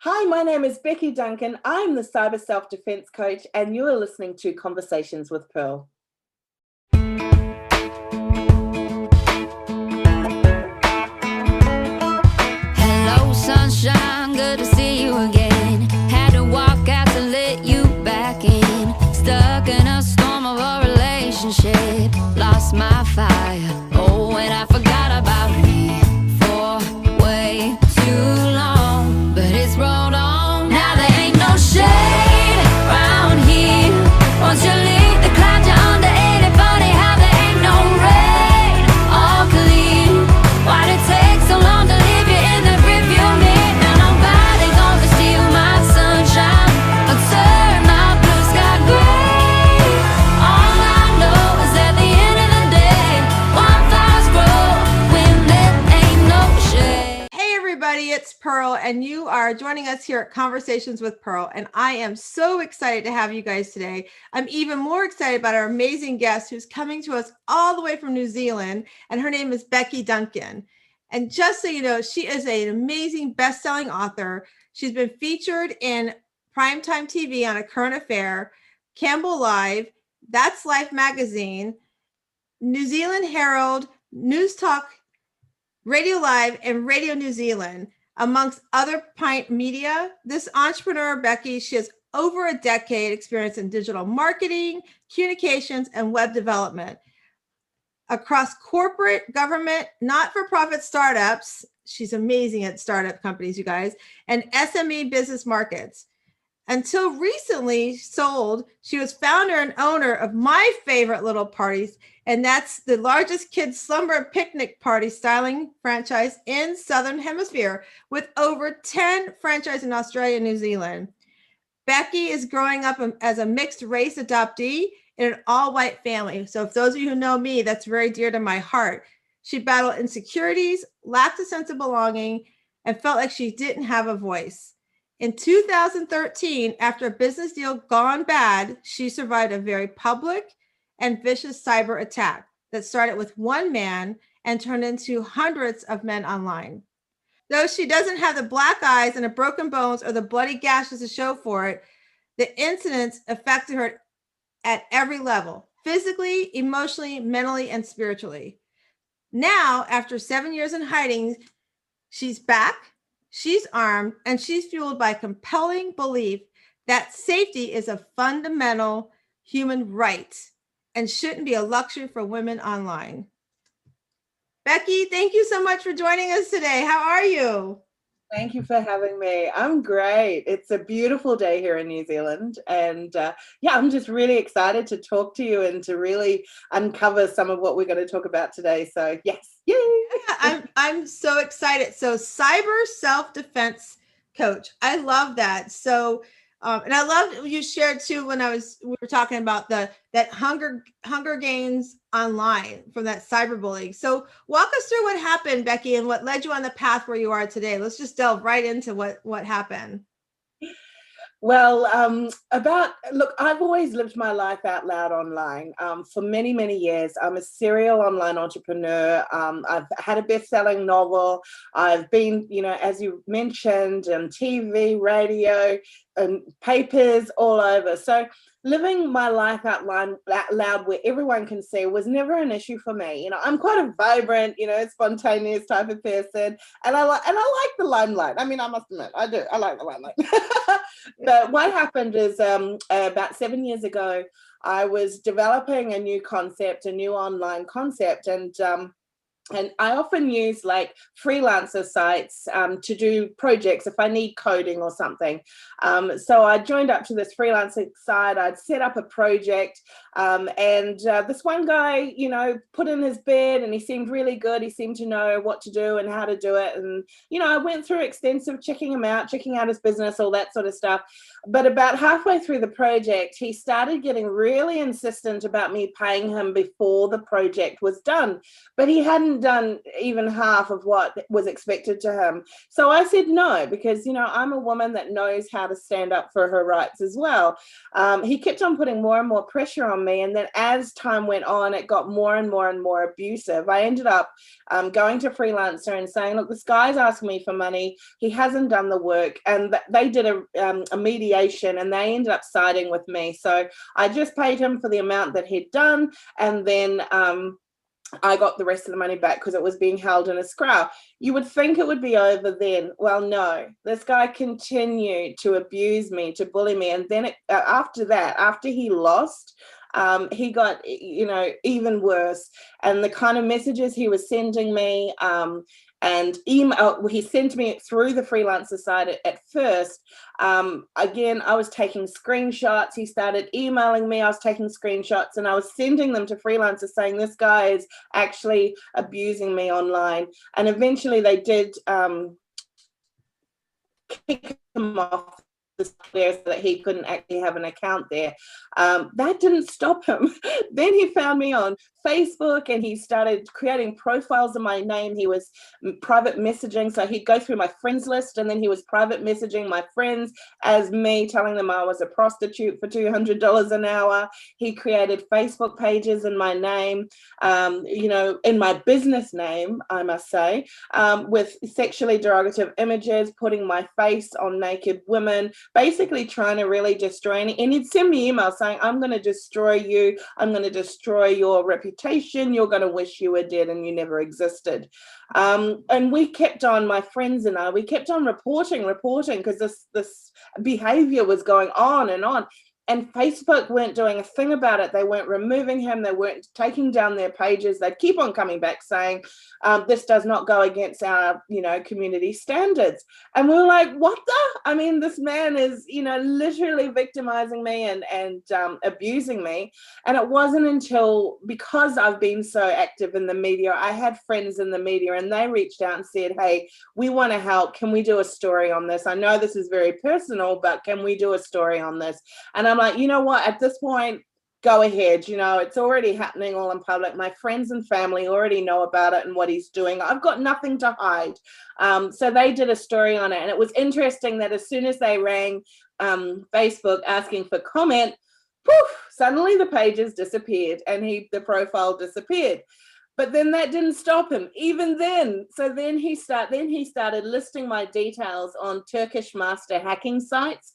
Hi, my name is Becky Duncan. I'm the Cyber Self-Defense Coach, and you are listening to Conversations with Pearl. Hello, sunshine, good to see you again. Had to walk out to let you back in. Stuck in a storm of a relationship. Lost my fire. Oh, and I forgot about me for way too long. But it's rolled on. Now there ain't no shade around here. Once you leave the clouds, you're under 80. Funny how there ain't no rain. All clear. Why'd it take so long to leave you in the rearview mirror? Now nobody gonna steal my sunshine or turn my blue sky gray. All I know is at the end of the day, wildflowers grow when there ain't no shade. Hey everybody, it's Pearl, and you are joining us here at Conversations with Pearl, and I am so excited to have you guys today. I'm even more excited about our amazing guest who's coming to us all the way from New Zealand, and her name is Becky Duncan. And just so you know, she is an amazing best-selling author. She's been featured in primetime TV on A Current Affair, Campbell Live, That's Life magazine, New Zealand Herald, Newstalk, RadioLive, and Radio New Zealand, amongst other pint media. This entrepreneur, Becky, she has over a decade experience in digital marketing, communications, and web development. Across corporate, government, not-for-profit startups, she's amazing at startup companies, you guys, and SME business markets. Until recently sold, she was founder and owner of my favorite little parties, and that's the largest kids slumber picnic party styling franchise in Southern Hemisphere, with over 10 franchises in Australia and New Zealand. Becky is growing up as a mixed race adoptee in an all-white family. So if those of you who know me, that's very dear to my heart. She battled insecurities, lacked a sense of belonging, and felt like she didn't have a voice. In 2013, after a business deal gone bad, she survived a very public and vicious cyber attack that started with one man and turned into hundreds of men online. Though she doesn't have the black eyes and the broken bones or the bloody gashes to show for it, the incidents affected her at every level, physically, emotionally, mentally, and spiritually. Now, after 7 years in hiding, she's back, she's armed, and she's fueled by compelling belief that safety is a fundamental human right and shouldn't be a luxury for women online. Becky, thank you so much for joining us today. How are you? Thank you for having me. I'm great. It's a beautiful day here in New Zealand. And I'm just really excited to talk to you and to really uncover some of what we're going to talk about today. So yes, yay! I'm so excited. So cyber self-defense coach. I love that. So, and I loved what you shared too when we were talking about that Hunger Games online from that cyberbullying. So walk us through what happened, Becky, and what led you on the path where you are today. Let's just delve right into what happened. Well, I've always lived my life out loud online for many, many years. I'm a serial online entrepreneur. I've had a best-selling novel. I've been, as you mentioned, on TV, radio, and papers all over. So living my life out loud where everyone can see was never an issue for me. I'm quite a vibrant, spontaneous type of person, and I like the limelight. I mean, I must admit, I do. I like the limelight. But what happened is about 7 years ago, I was developing a new online concept, and I often use like freelancer sites to do projects if I need coding or something. So I joined up to this freelancer site. I'd set up a project, and this one guy, put in his bid, and he seemed really good. He seemed to know what to do and how to do it. And, I went through extensive checking out his business, all that sort of stuff. But about halfway through the project, he started getting really insistent about me paying him before the project was done. But he hadn't hadn't done even half of what was expected to him. So I said no, because, you know, I'm a woman that knows how to stand up for her rights as well. He kept on putting more and more pressure on me. And then as time went on, it got more and more and more abusive. I ended up going to Freelancer and saying, look, this guy's asking me for money. He hasn't done the work. And they did a mediation, and they ended up siding with me. So I just paid him for the amount that he'd done. And then I got the rest of the money back because it was being held in escrow. You would think it would be over then. Well, no, this guy continued to abuse me, to bully me. And then after that, after he lost, he got, you know, even worse. And the kind of messages he was sending me, and email, he sent me through the Freelancer site at first. Again, I was taking screenshots. He started emailing me. I was taking screenshots, and I was sending them to Freelancer saying, this guy is actually abusing me online. And eventually they did kick him off the software so that he couldn't actually have an account there. That didn't stop him. Then he found me on Facebook, and he started creating profiles in my name. He was private messaging. So he'd go through my friends list, and then he was private messaging my friends as me, telling them I was a prostitute for $200 an hour. He created Facebook pages in my name, you know, in my business name, I must say, with sexually derogative images, putting my face on naked women, basically trying to really destroy any. And he'd send me emails saying, I'm going to destroy you. I'm going to destroy your reputation. You're going to wish you were dead and you never existed. And we kept on, my friends and I, we kept on reporting because this behavior was going on and on. And Facebook weren't doing a thing about it. They weren't removing him. They weren't taking down their pages. They'd keep on coming back saying, this does not go against our, you know, community standards. And we were like, what the? I mean, this man is, you know, literally victimizing me and abusing me. And it wasn't until, because I've been so active in the media, I had friends in the media, and they reached out and said, hey, we want to help. Can we do a story on this? I know this is very personal, but can we do a story on this? And I'm like, you know what, at this point, go ahead. You know, it's already happening all in public. My friends and family already know about it and what he's doing. I've got nothing to hide. So they did a story on it. And it was interesting that as soon as they rang Facebook asking for comment, poof, suddenly the pages disappeared and the profile disappeared. But then that didn't stop him, even then. So then he started listing my details on Turkish master hacking sites.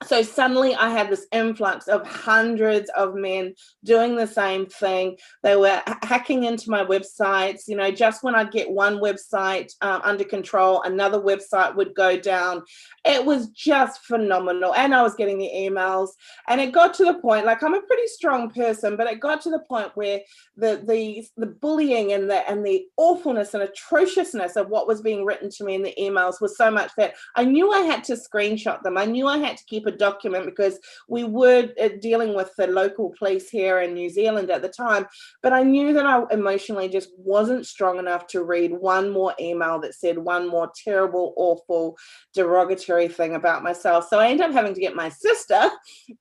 So suddenly I had this influx of hundreds of men doing the same thing. They were hacking into my websites. You know, just when I'd get one website under control, another website would go down. It was just phenomenal. And I was getting the emails. And it got to the point, like, I'm a pretty strong person, but it got to the point where the bullying and the awfulness and atrociousness of what was being written to me in the emails was so much that I knew I had to screenshot them. I knew I had to keep a document, because we were dealing with the local police here in New Zealand at the time. But I knew that I emotionally just wasn't strong enough to read one more email that said one more terrible, awful, derogatory thing about myself. So I ended up having to get my sister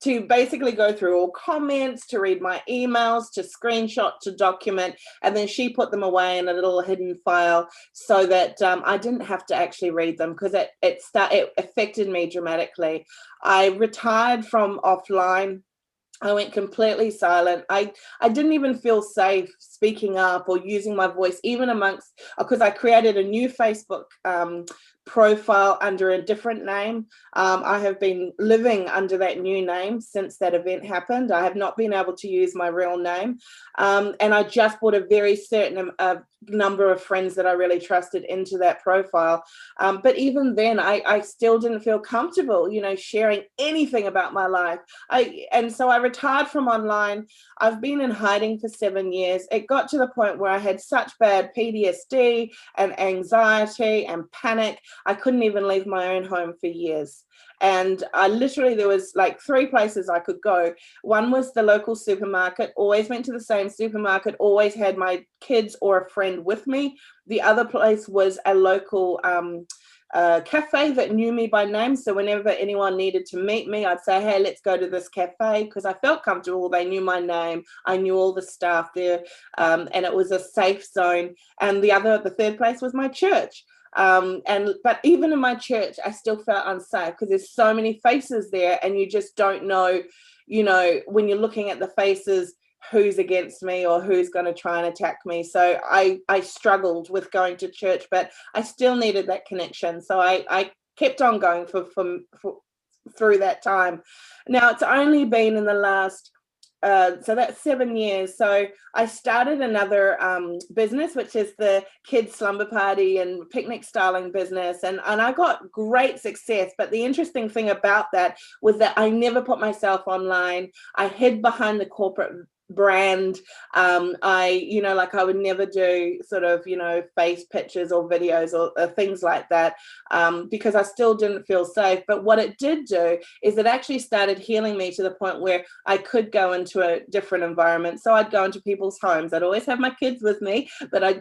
to basically go through all comments, to read my emails, to screenshot, to document, and then she put them away in a little hidden file so that I didn't have to actually read them, because it affected me dramatically. I retired from offline. I went completely silent. I didn't even feel safe speaking up or using my voice, even because I created a new Facebook profile under a different name. I have been living under that new name since that event happened. I have not been able to use my real name. And I just brought a very certain number of friends that I really trusted into that profile. But even then, I still didn't feel comfortable, you know, sharing anything about my life. And so I retired from online. I've been in hiding for 7 years. It got to the point where I had such bad PTSD and anxiety and panic. I couldn't even leave my own home for years. And there was like 3 places I could go. One was the local supermarket, always went to the same supermarket, always had my kids or a friend with me. The other place was a local cafe that knew me by name. So whenever anyone needed to meet me, I'd say, hey, let's go to this cafe, because I felt comfortable. They knew my name. I knew all the staff there, and it was a safe zone. And the third place was my church. But even in my church, I still felt unsafe because there's so many faces there, and you just don't know, when you're looking at the faces, who's against me or who's going to try and attack me. So I struggled with going to church, but I still needed that connection. So I kept on going for through that time. Now it's only been in the last so that's 7 years. So I started another business, which is the kids slumber party and picnic styling business. And I got great success. But the interesting thing about that was that I never put myself online. I hid behind the corporate brand. I would never do sort of, face pictures or videos or things like that, because I still didn't feel safe. But what it did do is it actually started healing me to the point where I could go into a different environment. So I'd go into people's homes. I'd always have my kids with me,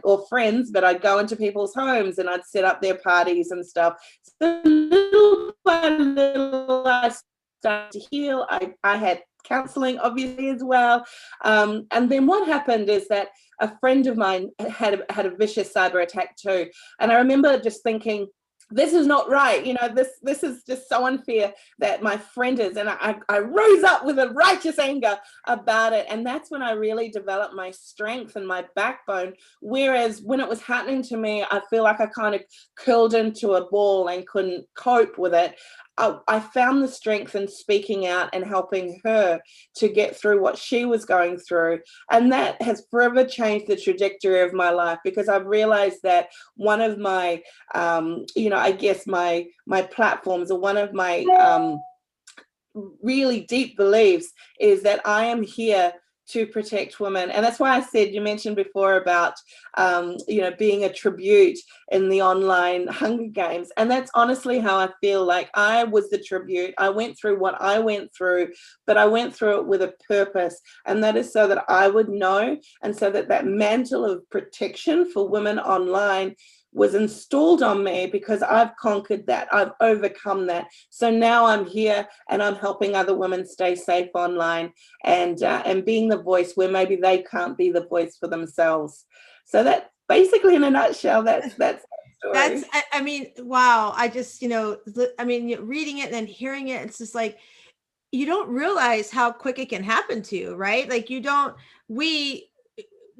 or friends, but I'd go into people's homes and I'd set up their parties and stuff. So little by little, I started to heal. I had counseling obviously as well, and then what happened is that a friend of mine had a vicious cyber attack too, and I remember just thinking, this is not right, this is just so unfair that my friend is, and I rose up with a righteous anger about it. And that's when I really developed my strength and my backbone, whereas when it was happening to me, I feel like I kind of curled into a ball and couldn't cope with it. I found the strength in speaking out and helping her to get through what she was going through. And that has forever changed the trajectory of my life, because I've realized that one of my, my platforms, or one of my really deep beliefs is that I am here to protect women. And that's why I said, you mentioned before about, being a tribute in the online Hunger Games. And that's honestly how I feel. Like I was the tribute. I went through what I went through, but I went through it with a purpose. And that is so that I would know, and so that mantle of protection for women online was installed on me, because I've conquered that. I've overcome that. So now I'm here and I'm helping other women stay safe online, and being the voice where maybe they can't be the voice for themselves. So that basically, in a nutshell, that's that story. Wow. I just, reading it and then hearing it, it's just like, you don't realize how quick it can happen to you, right? Like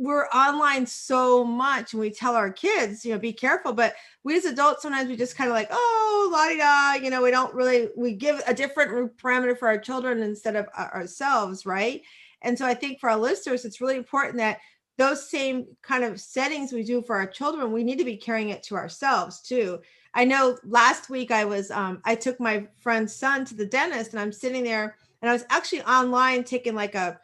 we're online so much, and we tell our kids, be careful, but we as adults, sometimes we just kind of like, oh, la-di-da, we don't really, we give a different parameter for our children instead of ourselves, right? And so I think for our listeners, it's really important that those same kind of settings we do for our children, we need to be carrying it to ourselves too. I know last week I took my friend's son to the dentist, and I'm sitting there, and I was actually online taking like a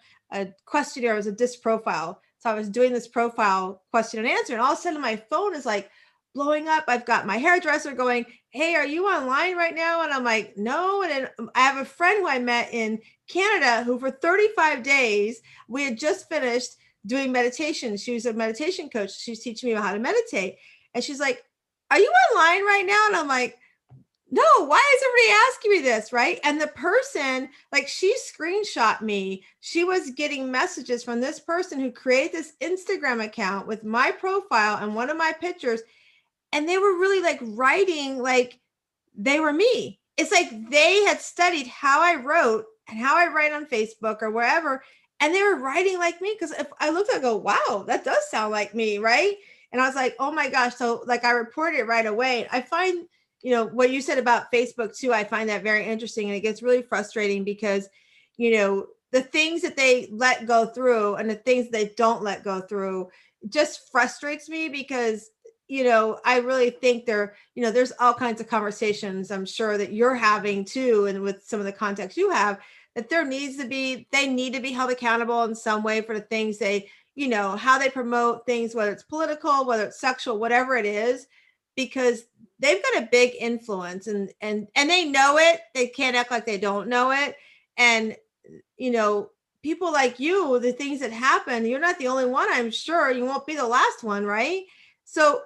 questionnaire. It was a disc profile. So I was doing this profile question and answer, and all of a sudden my phone is like blowing up. I've got my hairdresser going, hey, are you online right now? And I'm like, no. And then I have a friend who I met in Canada who for 35 days, we had just finished doing meditation. She was a meditation coach. She was teaching me how to meditate. And she's like, are you online right now? And I'm like, no, why is everybody asking me this, right? And the person, like, she screenshot me. She was getting messages from this person who created this Instagram account with my profile and one of my pictures. And they were really like writing like they were me. It's like they had studied how I wrote and how I write on Facebook or wherever. And they were writing like me, because if I looked, I go, wow, that does sound like me, right? And I was like, oh my gosh. So like I reported it right away. I find, what you said about Facebook too, I find that very interesting. And it gets really frustrating because, the things that they let go through and the things they don't let go through just frustrates me, because, I really think there's all kinds of conversations I'm sure that you're having too. And with some of the contacts you have, that they need to be held accountable in some way for the things they, how they promote things, whether it's political, whether it's sexual, whatever it is, because they've got a big influence, and they know it. They can't act like they don't know it. And, people like you, the things that happen, you're not the only one. I'm sure you won't be the last one. Right. So,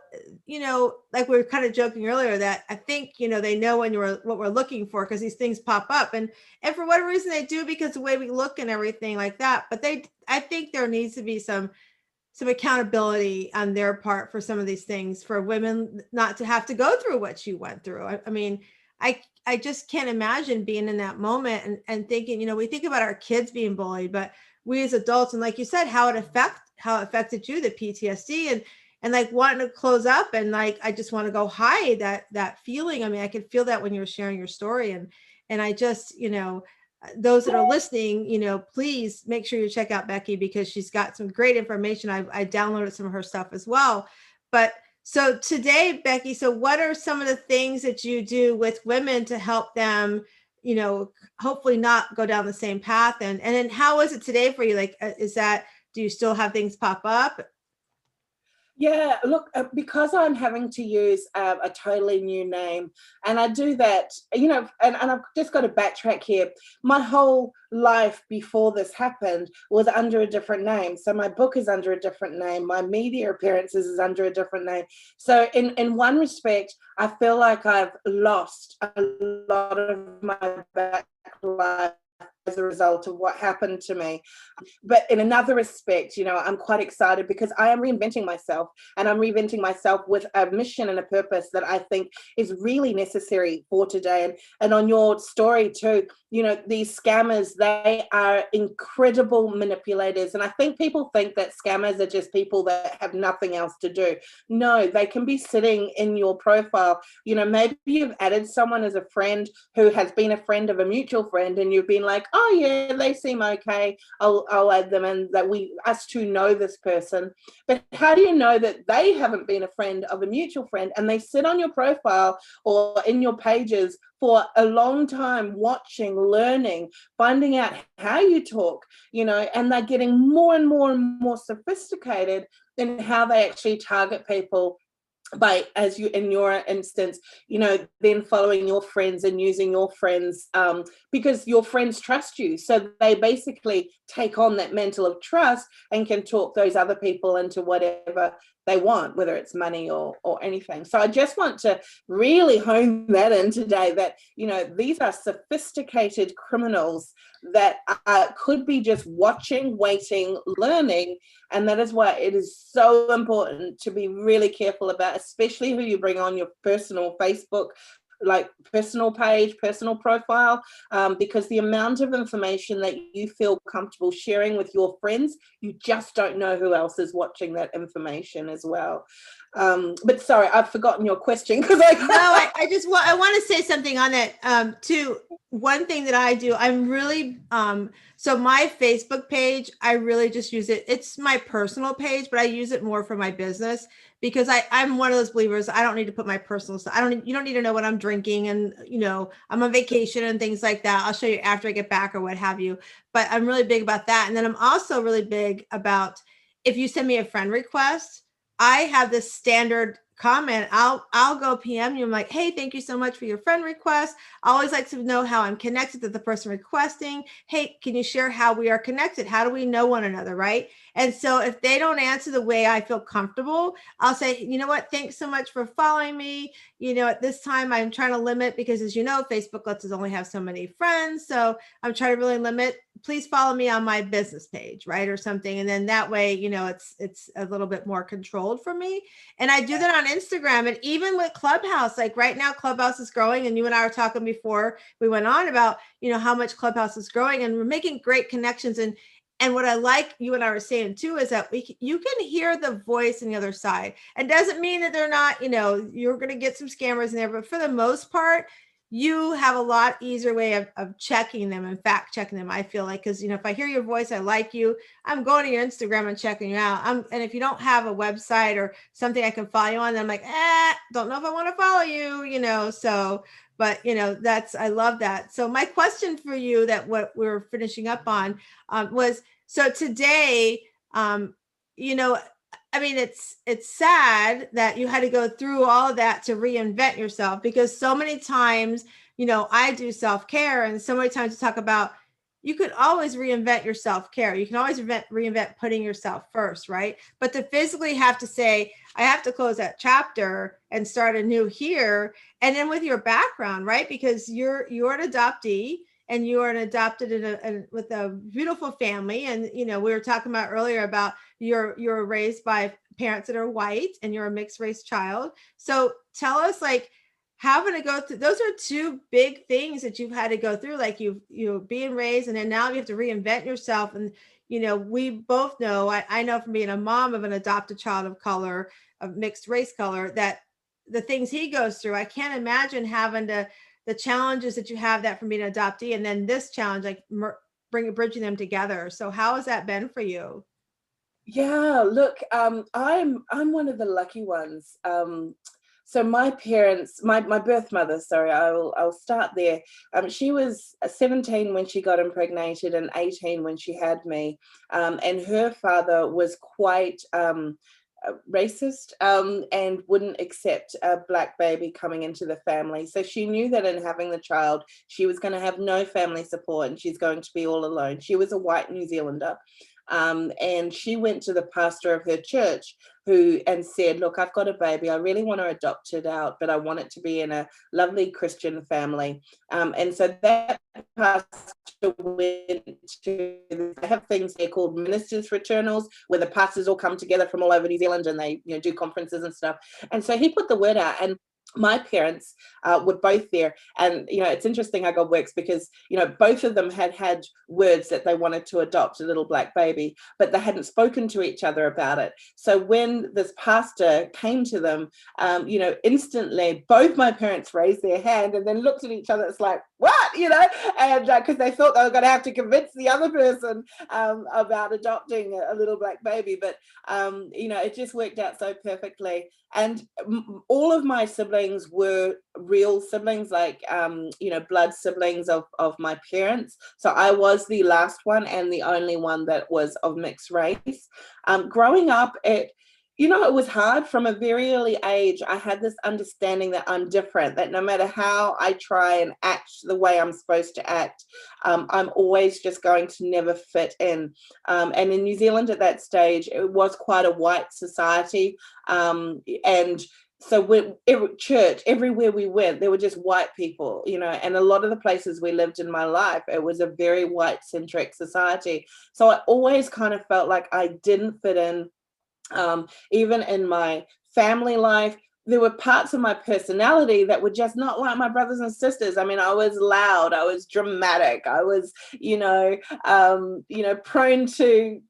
like we were kind of joking earlier that I think, they know what we're looking for because these things pop up and for whatever reason they do because the way we look and everything like that. But I think there needs to be some accountability on their part for some of these things for women not to have to go through what you went through. I mean, I just can't imagine being in that moment and thinking, we think about our kids being bullied, but we as adults, and like you said, how it affected you, the PTSD and like wanting to close up and like, I just want to go hide that feeling. I mean, I could feel that when you were sharing your story and I just, those that are listening, please make sure you check out Becky because she's got some great information. I downloaded some of her stuff as well. But so today, Becky, so what are some of the things that you do with women to help them, hopefully not go down the same path? And then how is it today for you? Like, do you still have things pop up? Yeah, look, because I'm having to use a totally new name, and I do that, and I've just got to backtrack here. My whole life before this happened was under a different name. So my book is under a different name. My media appearances is under a different name. So in one respect, I feel like I've lost a lot of my back life as a result of what happened to me. But in another respect, I'm quite excited because I am reinventing myself, and I'm reinventing myself with a mission and a purpose that I think is really necessary for today. And on your story too, these scammers, they are incredible manipulators. And I think people think that scammers are just people that have nothing else to do. No, they can be sitting in your profile. Maybe you've added someone as a friend who has been a friend of a mutual friend, and you've been like, oh yeah, they seem okay, I'll add them, and that us two know this person. But how do you know that they haven't been a friend of a mutual friend, and they sit on your profile or in your pages for a long time, watching, learning, finding out how you talk, and they're getting more and more and more sophisticated in how they actually target people by, as you in your instance, then following your friends and using your friends because your friends trust you. So they basically take on that mantle of trust and can talk those other people into whatever they want, whether it's money or anything. So I just want to really hone that in today, that, these are sophisticated criminals that could be just watching, waiting, learning. And that is why it is so important to be really careful about, especially who you bring on your personal Facebook, like personal page, personal profile, because the amount of information that you feel comfortable sharing with your friends, you just don't know who else is watching that information as well. But sorry, I've forgotten your question because I want to say something on that too. One thing that I do, I'm really so my Facebook page, I really just use it. It's my personal page, but I use it more for my business because I'm one of those believers. I don't need to put my personal stuff. You don't need to know what I'm drinking, and I'm on vacation and things like that. I'll show you after I get back or what have you. But I'm really big about that. And then I'm also really big about, if you send me a friend request, I have this standard comment. I'll go PM you. I'm like, hey, thank you so much for your friend request. I always like to know how I'm connected to the person requesting. Hey, can you share how we are connected? How do we know one another, right? And so if they don't answer the way I feel comfortable, I'll say, you know what, thanks so much for following me. At this time I'm trying to limit, because as you know, Facebook lets us only have so many friends. So I'm trying to really limit. Please follow me on my business page, right? Or something. And then that way, it's a little bit more controlled for me. And I do that on Instagram, and even with Clubhouse. Like right now, Clubhouse is growing, and you and I were talking before we went on about, how much Clubhouse is growing, and we're making great connections. And what I like, you and I were saying too, is that you can hear the voice on the other side. It doesn't mean that they're not, you're going to get some scammers in there, but for the most part, you have a lot easier way of checking them and fact checking them, I feel like, because, if I hear your voice, I like you, I'm going to your Instagram and checking you out. And if you don't have a website or something I can follow you on, then I'm like, don't know if I want to follow you, so, but, I love that. So my question for you, that what we're finishing up on was, so today, it's sad that you had to go through all of that to reinvent yourself, because so many times, I do self-care, and so many times to talk about, you could always reinvent your self-care. You can always reinvent putting yourself first, right? But to physically have to say, I have to close that chapter and start anew here. And then with your background, right? Because you're an adoptee and you are an adopted with a beautiful family. And, you know, we were talking about earlier about you're raised by parents that are white and you're a mixed race child. So tell us, like, having to go through, those are two big things that you've had to go through, like you being raised, and then now you have to reinvent yourself. And, you know, we both know, I know from being a mom of an adopted child of color, of mixed race color, that the things he goes through, I can't imagine having the challenges that you have that from being an adoptee, and then this challenge, like bridging them together. So how has that been for you? Yeah, look, I'm one of the lucky ones. So my parents, my birth mother, sorry, I'll start there. She was 17 when she got impregnated and 18 when she had me. And her father was quite racist and wouldn't accept a Black baby coming into the family. So she knew that in having the child, she was going to have no family support and she's going to be all alone. She was a white New Zealander. And she went to the pastor of her church and said, look, I've got a baby. I really want to adopt it out, but I want it to be in a lovely Christian family. And so that pastor went to, they have things there called ministers' fraternals, where the pastors all come together from all over New Zealand and they, you know, do conferences and stuff. And so he put the word out, and my parents were both there. And, you know, it's interesting how God works, because, you know, both of them had words that they wanted to adopt a little Black baby, but they hadn't spoken to each other about it. So when this pastor came to them, you know, instantly both my parents raised their hand and then looked at each other. It's like, what, you know, and because they thought they were going to have to convince the other person about adopting a little Black baby. But, you know, it just worked out so perfectly. And all of my siblings were real siblings, like, you know, blood siblings of my parents. So I was the last one and the only one that was of mixed race. Growing up, you know, it was hard. From a very early age, I had this understanding that I'm different, that no matter how I try and act the way I'm supposed to act, I'm always just going to never fit in. And in New Zealand at that stage, it was quite a white society. And so church, everywhere we went, there were just white people, you know, and a lot of the places we lived in my life, it was a very white-centric society. So I always kind of felt like I didn't fit in. Even in my family life, there were parts of my personality that were just not like my brothers and sisters. I mean, I was loud, I was dramatic, I was, you know, prone to,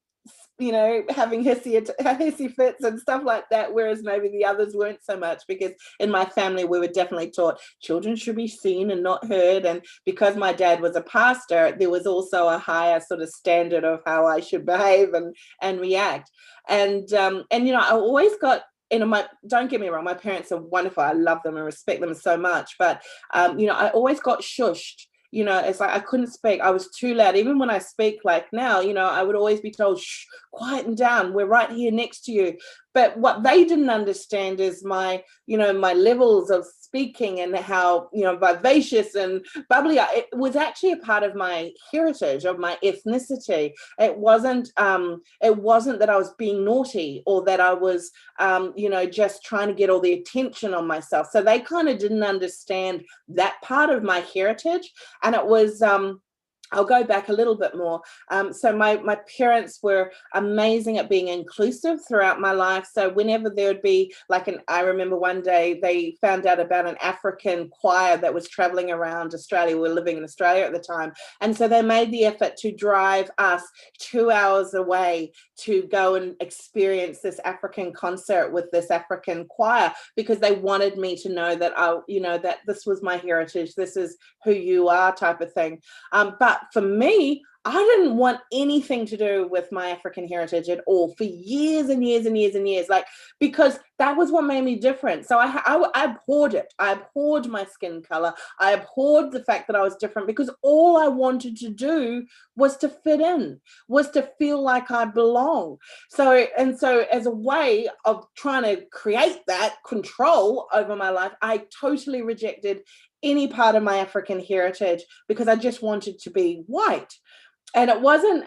you know, having hissy fits and stuff like that, whereas maybe the others weren't so much, because in my family we were definitely taught children should be seen and not heard. And because my dad was a pastor, there was also a higher sort of standard of how I should behave and react. And you know, I always got, you know, don't get me wrong, my parents are wonderful. I love them and respect them so much. But, you know, I always got shushed. You know, it's like I couldn't speak. I was too loud. Even when I speak like now, you know, I would always be told, shh, quieten down. We're right here next to you. But what they didn't understand is my levels of speaking and how, you know, vivacious and bubbly. It was actually a part of my heritage, of my ethnicity. It wasn't that I was being naughty or that I was, you know, just trying to get all the attention on myself. So they kind of didn't understand that part of my heritage. And it was, I'll go back a little bit more. So my parents were amazing at being inclusive throughout my life. So whenever there would be I remember one day they found out about an African choir that was traveling around Australia. We were living in Australia at the time. And so they made the effort to drive us 2 hours away to go and experience this African concert with this African choir, because they wanted me to know that that this was my heritage. This is who you are, type of thing. But for me, I didn't want anything to do with my African heritage at all for years and years and years and years, because that was what made me different. So I abhorred it. I abhorred my skin color. I abhorred the fact that I was different, because all I wanted to do was to fit in, was to feel like I belong. So as a way of trying to create that control over my life, I totally rejected any part of my African heritage, because I just wanted to be white. And it wasn't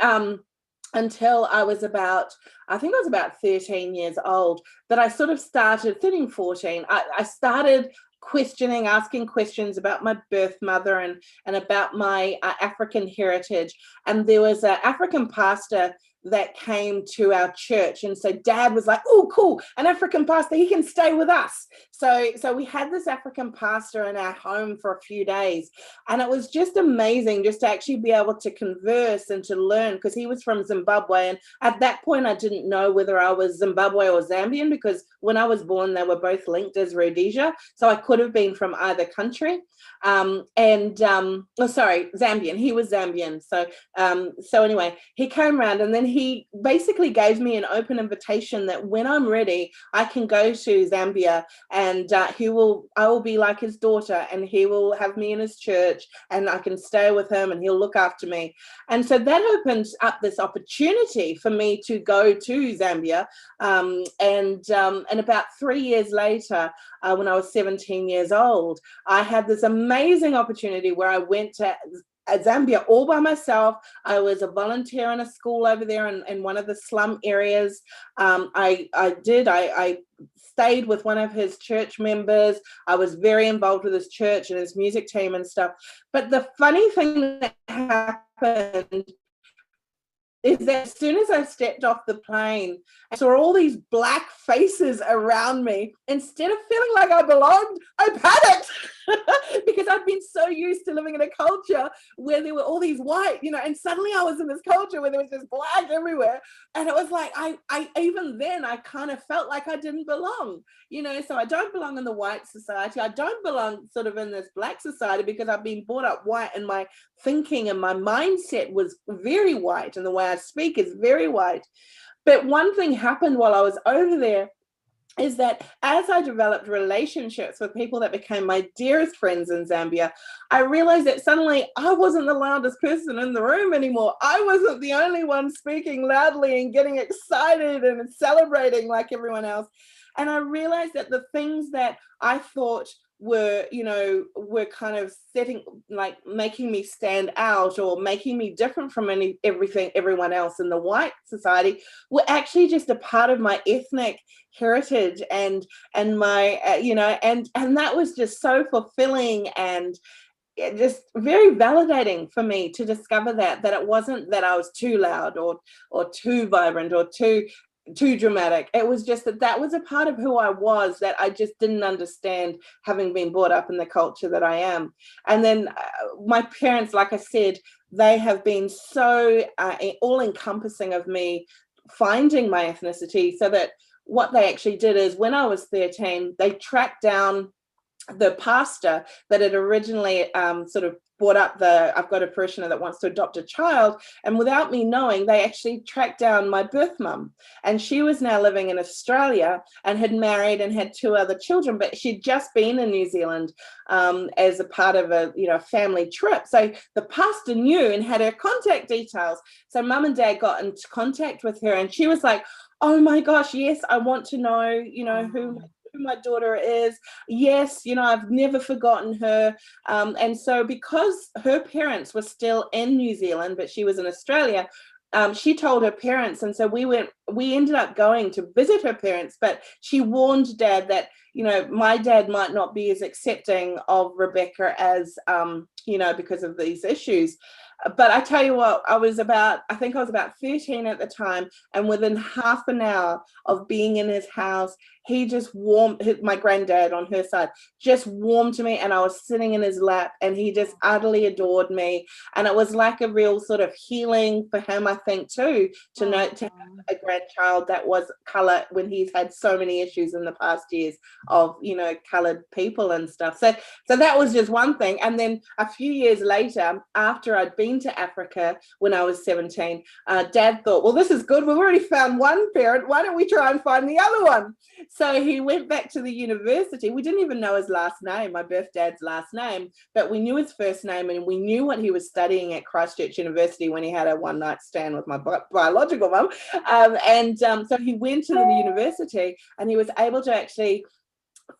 until I was about 13 years old that I sort of started, 13, 14, I started asking questions about my birth mother and about my African heritage. And there was an African pastor that came to our church, and so Dad was like, "Oh, cool, an African pastor, he can stay with us." So we had this African pastor in our home for a few days, and it was just amazing just to actually be able to converse and to learn, because he was from Zimbabwe, and at that point I didn't know whether I was Zimbabwe or Zambian, because when I was born they were both linked as Rhodesia, so I could have been from either country. Zambian. He was Zambian. So anyway, he came around, and then he basically gave me an open invitation that when I'm ready, I can go to Zambia, and I will be like his daughter, and he will have me in his church, and I can stay with him, and he'll look after me. And so that opened up this opportunity for me to go to Zambia. And about 3 years later, when I was 17 years old, I had this amazing opportunity where I went to Zambia all by myself. I was a volunteer in a school over there in one of the slum areas. I stayed with one of his church members. I was very involved with his church and his music team and stuff. But the funny thing that happened is that as soon as I stepped off the plane, I saw all these black faces around me. Instead of feeling like I belonged, I panicked because I'd been so used to living in a culture where there were all these white, and suddenly I was in this culture where there was just black everywhere. And it was like, I even then, I kind of felt like I didn't belong, so I don't belong in the white society. I don't belong sort of in this black society because I've been brought up white, and my thinking and my mindset was very white, and the way I speak is very white. But one thing happened while I was over there is that as I developed relationships with people that became my dearest friends in Zambia, I realized that suddenly I wasn't the loudest person in the room anymore. I wasn't the only one speaking loudly and getting excited and celebrating like everyone else. And I realized that the things that I thought were kind of making me stand out or making me different from everyone else in the white society were actually just a part of my ethnic heritage and my and that was just so fulfilling and just very validating for me to discover that it wasn't that I was too loud or too vibrant or too dramatic. It was just that was a part of who I was that I just didn't understand, having been brought up in the culture that I am. And then my parents, like I said, they have been so all-encompassing of me finding my ethnicity, so that what they actually did is when I was 13, they tracked down the pastor that had originally sort of brought up I've got a parishioner that wants to adopt a child, and without me knowing, they actually tracked down my birth mum, and she was now living in Australia and had married and had 2 other children, but she'd just been in New Zealand as a part of a family trip. So the pastor knew and had her contact details. So mum and dad got into contact with her, and she was like, "Oh my gosh, yes, I want to know, who my daughter is. Yes, I've never forgotten her." And so because her parents were still in New Zealand, but she was in Australia, she told her parents. And so we ended up going to visit her parents, but she warned Dad that, my dad might not be as accepting of Rebecca as, because of these issues. But I tell you what, I think I was about 13 at the time, and within half an hour of being in his house, he just my granddad on her side just warmed to me, and I was sitting in his lap, and he just utterly adored me. And it was like a real sort of healing for him, I think, too, to have a grandchild that was color when he's had so many issues in the past years of, colored people and stuff. So that was just one thing. And then a few years later, after I'd been been to Africa when I was 17. Dad thought, well, this is good. We've already found one parent. Why don't we try and find the other one? So he went back to the university. We didn't even know his last name, my birth dad's last name, but we knew his first name, and we knew what he was studying at Christchurch University when he had a one-night stand with my biological mum. So he went to the university, and he was able to actually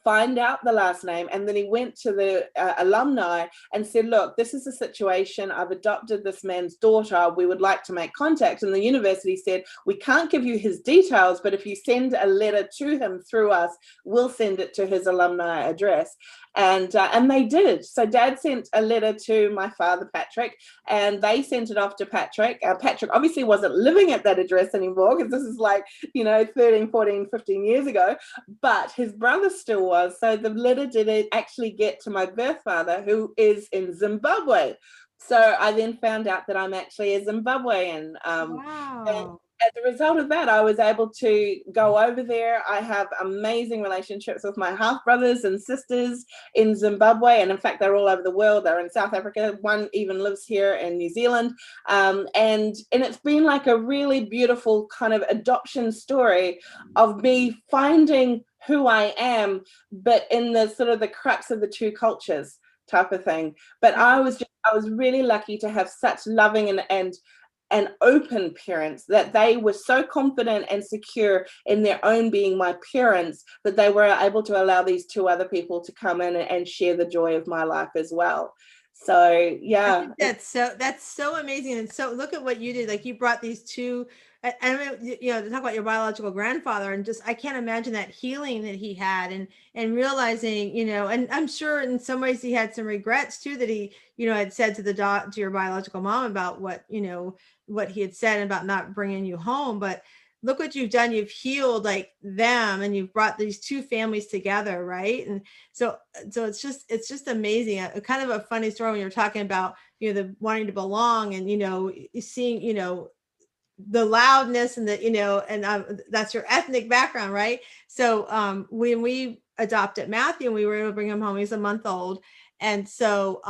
find out the last name, and then he went to the alumni and said, look, this is the situation. I've adopted this man's daughter. We would like to make contact. And the university said, we can't give you his details, but if you send a letter to him through us, we'll send it to his alumni address. And they did. So Dad sent a letter to my father, Patrick, and they sent it off to Patrick. Patrick obviously wasn't living at that address anymore, because this is like, 13, 14, 15 years ago, but his brother still was. So the letter did actually get to my birth father, who is in Zimbabwe. So I then found out that I'm actually a Zimbabwean. Wow. And as a result of that, I was able to go over there. I have amazing relationships with my half brothers and sisters in Zimbabwe. And in fact, they're all over the world. They're in South Africa. One even lives here in New Zealand. And it's been like a really beautiful kind of adoption story of me finding who I am, but in the sort of the crux of the two cultures type of thing. But I was really lucky to have such loving and open parents, that they were so confident and secure in their own being my parents, that they were able to allow these two other people to come in and share the joy of my life as well. So yeah, that's so amazing. And so look at what you did. Like, you brought these two, I mean, to talk about your biological grandfather, and just, I can't imagine that healing that he had, and realizing, and I'm sure in some ways he had some regrets too, that he, had said to your biological mom about what he had said about not bringing you home. But look what you've done. You've healed like them, and you've brought these two families together. Right. And so it's just amazing. A kind of a funny story when you're talking about, the wanting to belong, and, seeing, the loudness, and that's your ethnic background. Right. So when we adopted Matthew, and we were able to bring him home, he was a month old. And so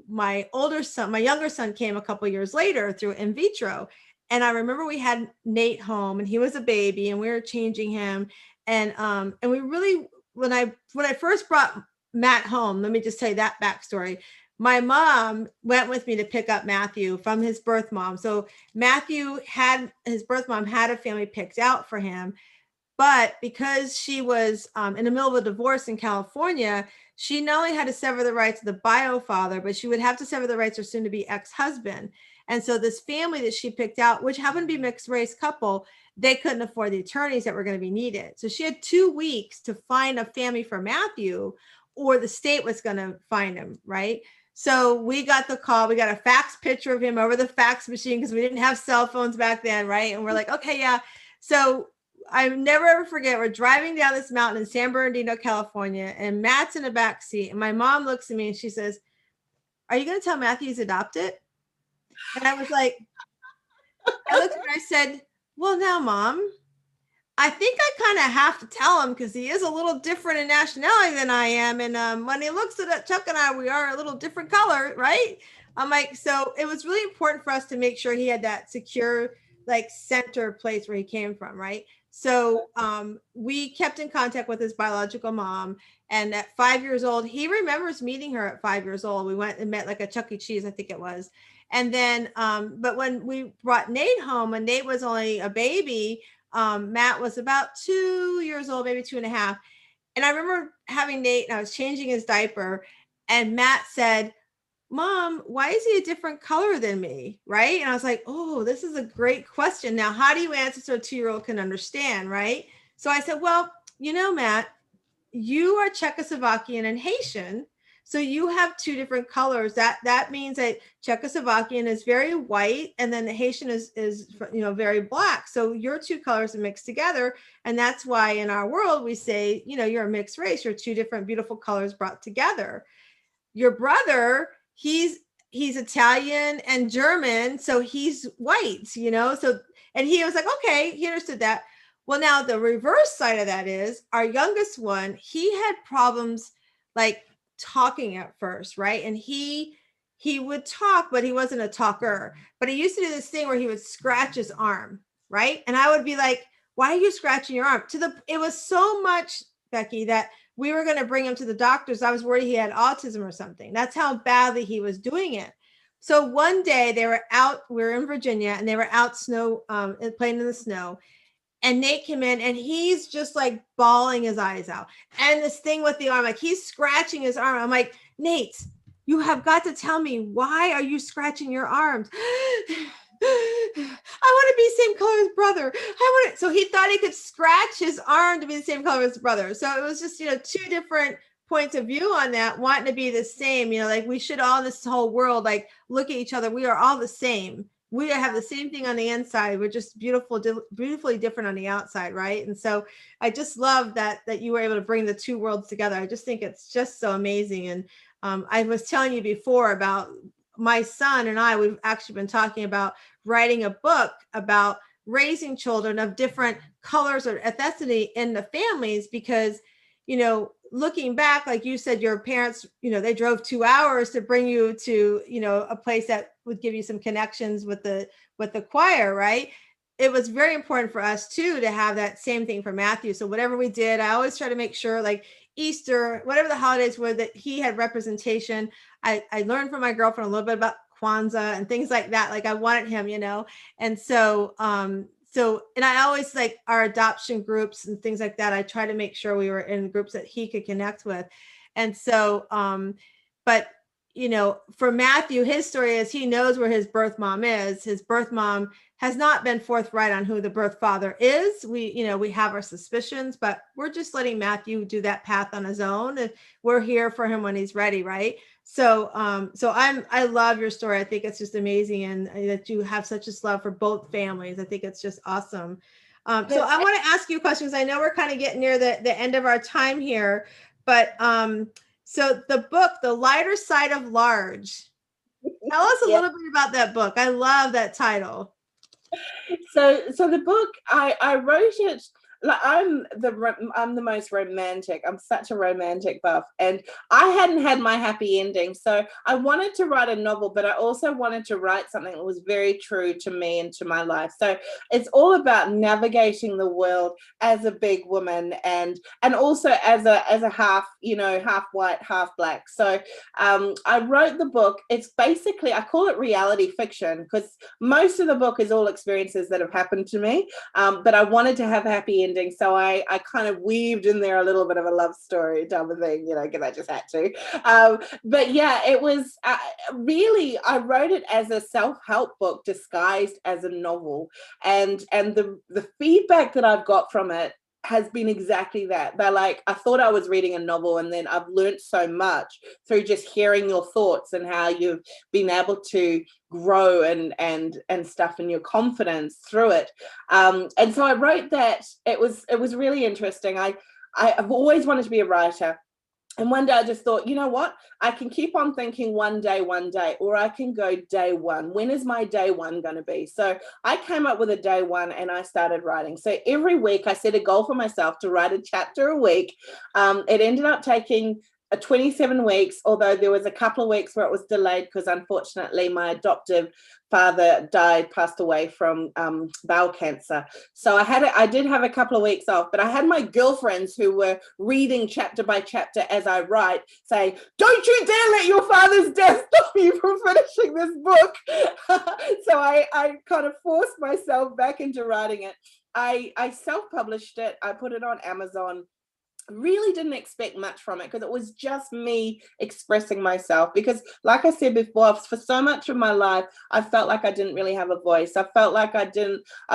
my younger son came a couple of years later through in vitro. And I remember we had Nate home, and he was a baby, and we were changing him. And we really, when I first brought Matt home, let me just tell you that backstory. My mom went with me to pick up Matthew from his birth mom. So his birth mom had a family picked out for him. But because she was in the middle of a divorce in California, she not only had to sever the rights of the bio father, but she would have to sever the rights of soon to be ex-husband. And so this family that she picked out, which happened to be a mixed race couple, they couldn't afford the attorneys that were going to be needed. So she had 2 weeks to find a family for Matthew, or the state was going to find him. Right. So we got the call. We got a fax picture of him over the fax machine, because we didn't have cell phones back then. Right. And we're like, okay, yeah. So I never ever forget, we're driving down this mountain in San Bernardino, California, and Matt's in the back seat. And my mom looks at me and she says, "Are you going to tell Matthew he's adopted?" And I was like, I looked at her and I said, "Well, now, Mom, I think I kind of have to tell him, because he is a little different in nationality than I am. And when he looks at Chuck and I, we are a little different color, right?" I'm like, so it was really important for us to make sure he had that secure, like, center place where he came from, right? So we kept in contact with his biological mom. And at 5 years old, he remembers meeting her at 5 years old. We went and met like a Chuck E. Cheese, I think it was. And then, but when we brought Nate home, and Nate was only a baby, Matt was about 2 years old, maybe 2.5. And I remember having Nate, and I was changing his diaper, and Matt said, "Mom, why is he a different color than me?" Right. And I was like, oh, this is a great question. Now, how do you answer so a 2-year-old can understand? Right. So I said, well, Matt, you are Czechoslovakian and Haitian. So you have 2 different colors. That means that Czechoslovakian is very white, and then the Haitian is very black. So your 2 colors are mixed together. And that's why in our world, we say, you're a mixed race. You're 2 different beautiful colors brought together. Your brother, he's Italian and German, so he's white, so, and he was like, okay, he understood that. Well, now the reverse side of that is our youngest one, he had problems like talking at first, right? And he he would talk, but he wasn't a talker. But he used to do this thing where he would scratch his arm, right? And I would be like, why are you scratching your arm? It was so much, Becky, that we were going to bring him to the doctors. I was worried he had autism or something. That's how badly he was doing it. So one day we were in Virginia, and they were out playing in the snow. And Nate came in, and he's just like bawling his eyes out. And this thing with the arm, like he's scratching his arm. I'm like, Nate, you have got to tell me, why are you scratching your arms? I want to be the same color as brother. So he thought he could scratch his arm to be the same color as brother. So it was just, two different points of view on that, wanting to be the same, like we should all, this whole world, like look at each other. We are all the same. We have the same thing on the inside. We're just beautifully different on the outside. Right. And so I just love that you were able to bring the two worlds together. I just think it's just so amazing. And I was telling you before about my son and we've actually been talking about writing a book about raising children of different colors or ethnicity in the families, because, looking back, like you said, your parents, they drove 2 hours to bring you to, a place that would give you some connections with the choir, right? It was very important for us too, to have that same thing for Matthew. So whatever we did, I always try to make sure, like Easter, whatever the holidays were, that he had representation. I learned from my girlfriend a little bit about Kwanzaa and things like that. Like I wanted him, and so, and I always, like our adoption groups and things like that, I try to make sure we were in groups that he could connect with. And so, but, for Matthew, his story is he knows where his birth mom is. His birth mom has not been forthright on who the birth father is. We have our suspicions, but we're just letting Matthew do that path on his own. And we're here for him when he's ready. Right. So, I love your story. I think it's just amazing. And that you have such this love for both families. I think it's just awesome. So I want to ask you questions. I know we're kind of getting near the end of our time here, but, so the book, The Lighter Side of Large, tell us a little bit about that book. I love that title. So the book, I wrote it, like I'm the most romantic. I'm such a romantic buff, and I hadn't had my happy ending. So I wanted to write a novel, but I also wanted to write something that was very true to me and to my life. So it's all about navigating the world as a big woman, and also as a half, half white, half black. So I wrote the book. It's basically, I call it reality fiction, because most of the book is all experiences that have happened to me, but I wanted to have a happy ending. So I kind of weaved in there a little bit of a love story type of thing, because I just had to. But yeah, it was really, I wrote it as a self-help book disguised as a novel. And the feedback that I've got from it has been exactly that. They're like, I thought I was reading a novel, and then I've learned so much through just hearing your thoughts and how you've been able to grow and stuff, and your confidence through it. And so I wrote that. It was really interesting. I've always wanted to be a writer. And one day I just thought, you know what? I can keep on thinking one day, or I can go day one. When is my day one going to be? So I came up with a day one, and I started writing. So every week I set a goal for myself to write a chapter a week. It ended up taking 27 weeks, although there was a couple of weeks where it was delayed because unfortunately my adoptive father passed away from bowel cancer. So I did have a couple of weeks off, but I had my girlfriends who were reading chapter by chapter as I write, saying, don't you dare let your father's death stop you from finishing this book. So I kind of forced myself back into writing it. I self-published it. I put it on Amazon. Really didn't expect much from it, because it was just me expressing myself, because like I said before, for so much of my life I felt like I didn't really have a voice. I felt like I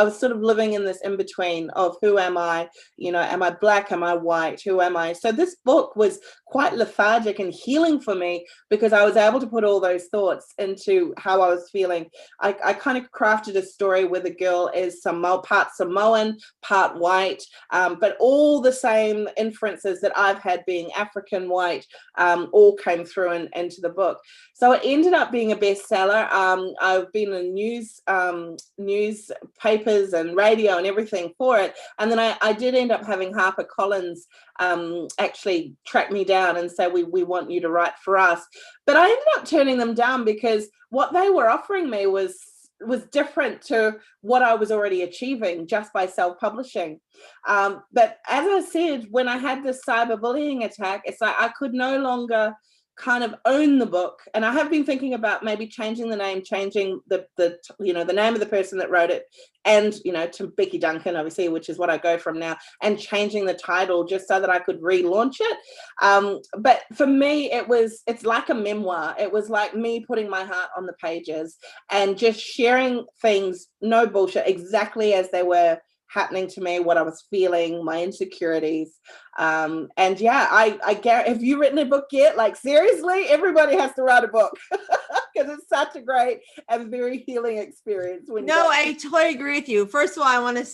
was sort of living in this in between of who am I, am I black, am I white, who am I? So this book was quite lethargic and healing for me, because I was able to put all those thoughts into how I was feeling. I kind of crafted a story where the girl is part Samoan, part white, but all the same information differences that I've had being African, white, all came through into the book. So it ended up being a bestseller. I've been in newspapers and radio and everything for it. And then I did end up having HarperCollins actually track me down and say, we want you to write for us. But I ended up turning them down because what they were offering me was different to what I was already achieving just by self-publishing. But as I said, when I had this cyberbullying attack, it's like I could no longer kind of own the book. And I have been thinking about maybe changing the name, changing the name of the person that wrote it, and to Becky Duncan, obviously, which is what I go from now, and changing the title just so that I could relaunch it. But for me, it's like a memoir. It was like me putting my heart on the pages and just sharing things, no bullshit, exactly as they were happening to me, what I was feeling, my insecurities. And yeah, I guarantee, have you written a book yet? Like, seriously, everybody has to write a book because it's such a great and very healing experience. I totally agree with you. First of all, I want to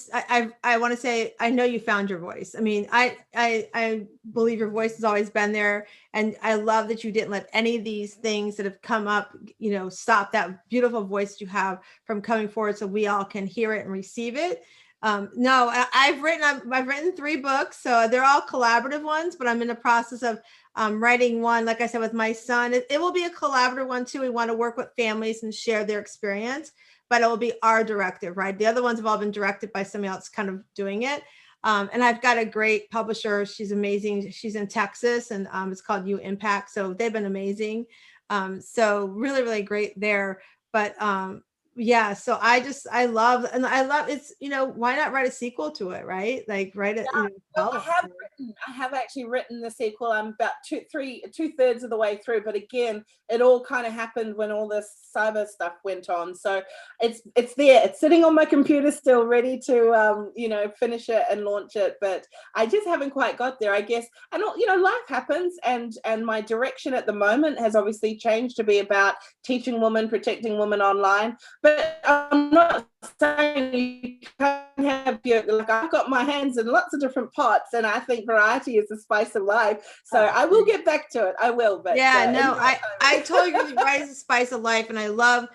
say, I know you found your voice. I mean, I believe your voice has always been there. And I love that you didn't let any of these things that have come up, stop that beautiful voice you have from coming forward so we all can hear it and receive it. No, I've written 3 books, so they're all collaborative ones, but I'm in the process of writing one, like I said, with my son. It will be a collaborative one too. We want to work with families and share their experience, but it will be our directive, right? The other ones have all been directed by somebody else kind of doing it. And I've got a great publisher. She's amazing. She's in Texas, and it's called You Impact. So they've been amazing. So really, really great there. But yeah, so I love it's, why not write a sequel to it, right? Like write it. Yeah, well, I have actually written the sequel. I'm about 2/3 of the way through, but again, it all kind of happened when all this cyber stuff went on. So it's there, it's sitting on my computer still, ready to finish it and launch it. But I just haven't quite got there, I guess. And life happens, and my direction at the moment has obviously changed to be about teaching women, protecting women online. But I'm not saying you can't have I've got my hands in lots of different pots, and I think variety is the spice of life. So I will get back to it. I will. But I totally agree. Variety is the spice of life, and I love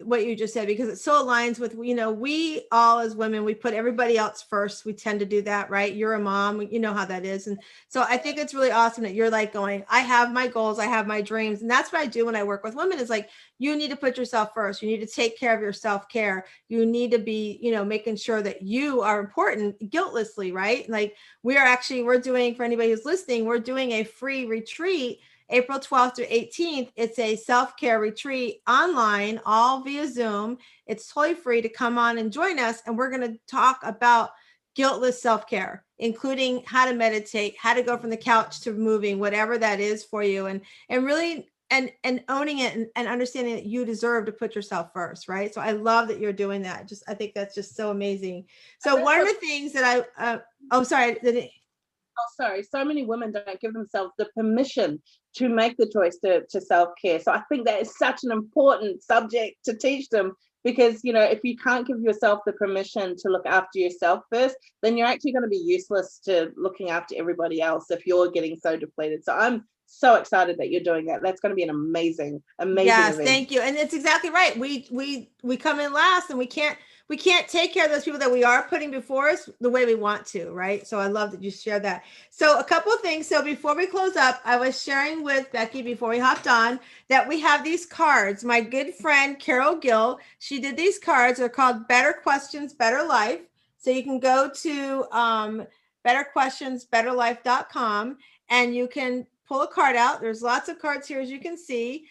what you just said, because it so aligns with we all as women, we put everybody else first. We tend to do that, right? You're a mom, you know how that is. And so I think it's really awesome that you're like going, I have my goals, I have my dreams. And that's what I do when I work with women, is like, you need to put yourself first. You need to take care of your self-care. You need to be, making sure that you are important guiltlessly, right? Like we're doing, for anybody who's listening, we're doing a free retreat April 12th through 18th. It's a self-care retreat online, all via Zoom. It's totally free to come on and join us. And we're going to talk about guiltless self-care, including how to meditate, how to go from the couch to moving, whatever that is for you. And really, and owning it and understanding that you deserve to put yourself first, right? So I love that you're doing that. I think that's just so amazing. So one of the things that sorry, so many women don't give themselves the permission to make the choice to self-care. So I think that is such an important subject to teach them, because if you can't give yourself the permission to look after yourself first, then you're actually going to be useless to looking after everybody else if you're getting so depleted. So I'm so excited that you're doing that. That's going to be an amazing yes, event. Thank you. And it's exactly right. We come in last, and we can't take care of those people that we are putting before us the way we want to, right? So I love that you shared that. So a couple of things. So before we close up, I was sharing with Becky before we hopped on that we have these cards. My good friend Carol Gill, she did these cards. They're called Better Questions, Better Life. So you can go to betterquestionsbetterlife.com and you can pull a card out. There's lots of cards here, as you can see.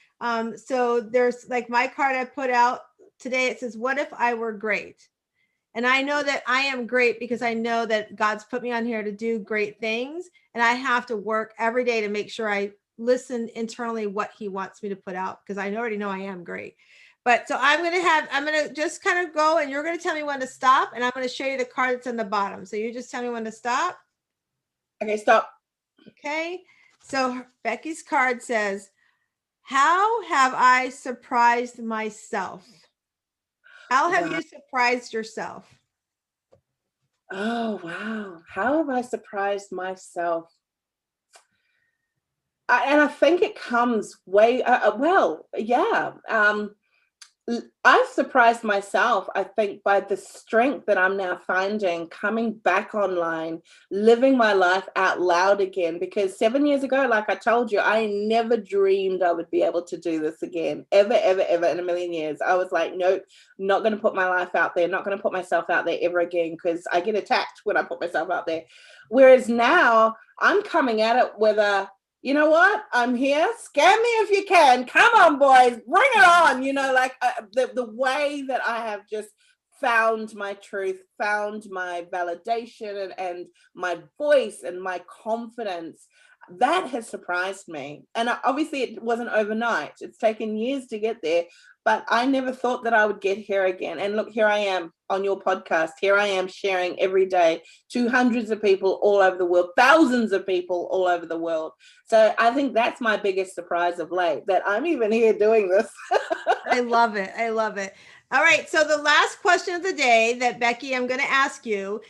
So there's like my card I put out today. It says, what if I were great? And I know that I am great because I know that God's put me on here to do great things. And I have to work every day to make sure I listen internally what he wants me to put out, because I already know I am great. But so I'm going to just kind of go, and you're going to tell me when to stop. And I'm going to show you the card that's on the bottom. So you just tell me when to stop. Okay, stop. Okay. So Becky's card says, how have I surprised myself? How have you surprised yourself? Oh, wow. How have I surprised myself? And I think it comes way, well, yeah. I've surprised myself, I think, by the strength that I'm now finding coming back online, living my life out loud again. Because 7 years ago, like I told you, I never dreamed I would be able to do this again, ever, ever, ever in a million years. I was like, nope, not going to put my life out there, not going to put myself out there ever again, because I get attacked when I put myself out there. Whereas now I'm coming at it with a, you know what? I'm here. Scam me if you can. Come on, boys. Bring it on. You know, like the way that I have just found my truth, found my validation and my voice and my confidence, that has surprised me. And obviously it wasn't overnight. It's taken years to get there, but I never thought that I would get here again. And look, here I am on your podcast. Here I am sharing every day to hundreds of people all over the world, thousands of people all over the world. So I think that's my biggest surprise of late, that I'm even here doing this. I love it. I love it. All right. So the last question of the day that Becky, I'm going to ask you,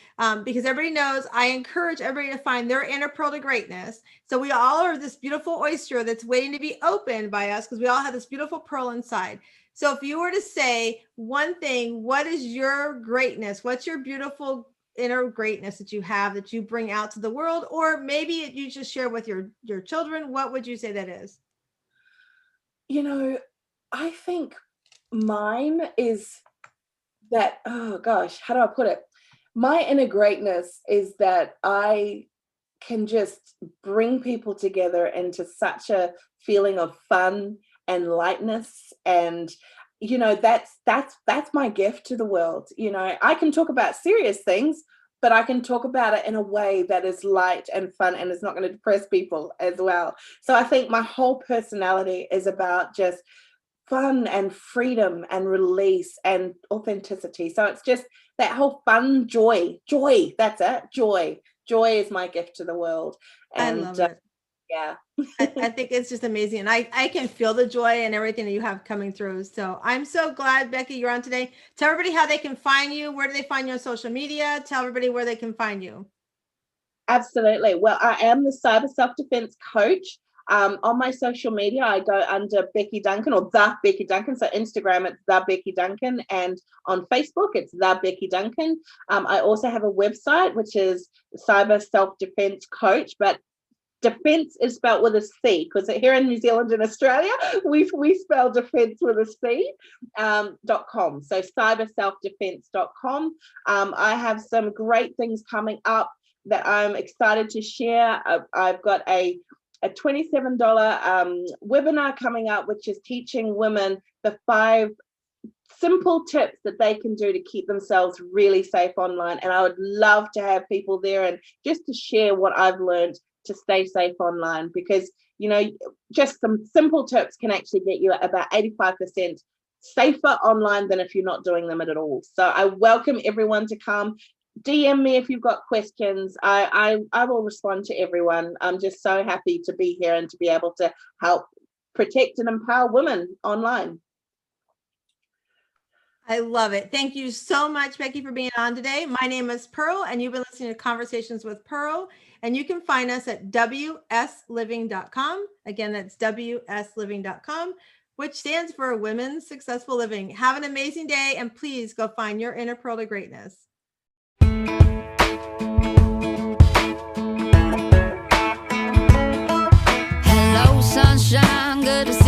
because everybody knows I encourage everybody to find their inner pearl to greatness. So we all are this beautiful oyster that's waiting to be opened by us, because we all have this beautiful pearl inside. So if you were to say one thing, what is your greatness? What's your beautiful inner greatness that you have that you bring out to the world? Or maybe you just share with your children. What would you say that is? You know, I think mine is that, oh gosh, how do I put it? My inner greatness is that I can just bring people together into such a feeling of fun and lightness. And, you know, that's my gift to the world. You know, I can talk about serious things, but I can talk about it in a way that is light and fun and is not going to depress people as well. So I think my whole personality is about just fun and freedom and release and authenticity. So it's just that whole fun, joy, that's it. Joy is my gift to the world. And I love it. Yeah. I think it's just amazing. And I can feel the joy and everything that you have coming through. So I'm so glad, Becky, you're on today. Tell everybody how they can find you. Where do they find you on social media? Tell everybody where they can find you. Absolutely. Well, I am the cyber self-defense coach. On my social media, I go under Becky Duncan or The Becky Duncan. So Instagram, it's The Becky Duncan. And on Facebook, it's The Becky Duncan. I also have a website, which is Cyber Self-Defense Coach, but defense is spelled with a C, because here in New Zealand and Australia, we spell defense with a C, .com. So cyberselfdefense.com. I have some great things coming up that I'm excited to share. I've got a $27 webinar coming up, which is teaching women the 5 simple tips that they can do to keep themselves really safe online. And I would love to have people there and just to share what I've learned to stay safe online, because, you know, just some simple tips can actually get you about 85% safer online than if you're not doing them at all. So I welcome everyone to come. DM me if you've got questions. I will respond to everyone. I'm just so happy to be here and to be able to help protect and empower women online. I love it. Thank you so much, Becky, for being on today. My name is Pearl, and you've been listening to Conversations with Pearl, and you can find us at wsliving.com. Again, that's wsliving.com, which stands for Women's Successful Living. Have an amazing day, and please go find your inner pearl to greatness. Hello, sunshine, good to see you.